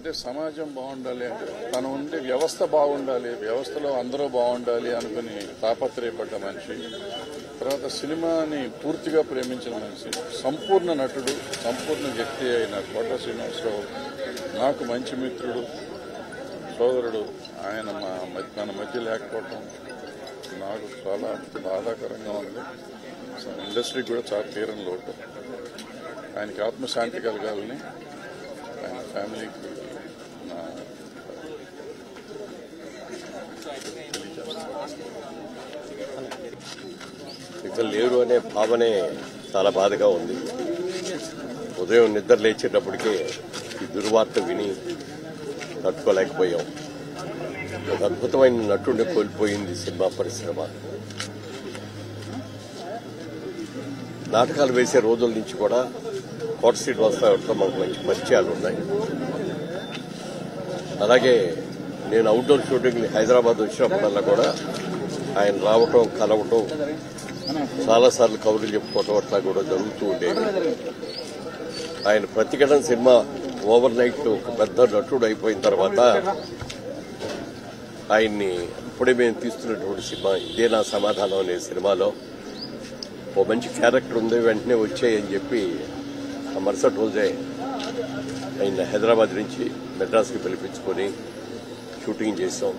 అంటే సమాజం బాగుండాలి అంటే తను ఉండే వ్యవస్థ బాగుండాలి, వ్యవస్థలో అందరూ బాగుండాలి అనుకుని తాపత్రయపడ్డ మనిషి. తర్వాత సినిమాని పూర్తిగా ప్రేమించిన మనిషి, సంపూర్ణ నటుడు, సంపూర్ణ వ్యక్తి అయిన కోట శ్రీనివాసరావు నాకు మంచి మిత్రుడు, సోదరుడు. ఆయన మన మధ్య లేకపోవటం నాకు చాలా బాధాకరంగా ఉంది. ఇండస్ట్రీకి కూడా చాలా తీరని లోటు. ఆయనకి ఆత్మశాంతి కలగాలని ఆయన ఫ్యామిలీకి నా ఇక్కడ లేరు అనే భావనే చాలా బాధగా ఉంది. ఉదయం నిద్ర లేచేటప్పటికే ఈ దుర్వార్త విని తట్టుకోలేకపోయాం. ఒక అద్భుతమైన నటుడిని కోల్పోయింది సినిమా పరిశ్రమ. నాటకాలు వేసే రోజుల నుంచి కూడా కోట శ్రీనివాసరావుతో మాకు మంచి పరిచయాలు ఉన్నాయి. అలాగే నేను అవుట్డోర్ షూటింగ్ హైదరాబాద్ వచ్చినప్పుడల్లా కూడా ఆయన రావటం, కలవటం, చాలాసార్లు కబుర్లు చెప్పుకోవటం అట్లా కూడా జరుగుతూ ఉండేవి. ఆయన ప్రతిఘటన సినిమా ఓవర్ నైట్ ఒక పెద్ద నటుడు అయిపోయిన తర్వాత ఆయన్ని ఇప్పుడే మేము తీస్తున్నటువంటి సినిమా ఇదే నా సమాధానం అనే సినిమాలో ఓ మంచి క్యారెక్టర్ ఉంది, వెంటనే వచ్చాయని చెప్పి ఆ మరుసటి రోజే ఆయన హైదరాబాద్ నుంచి మెడ్రాస్కి పిలిపించుకొని షూటింగ్ చేసాం.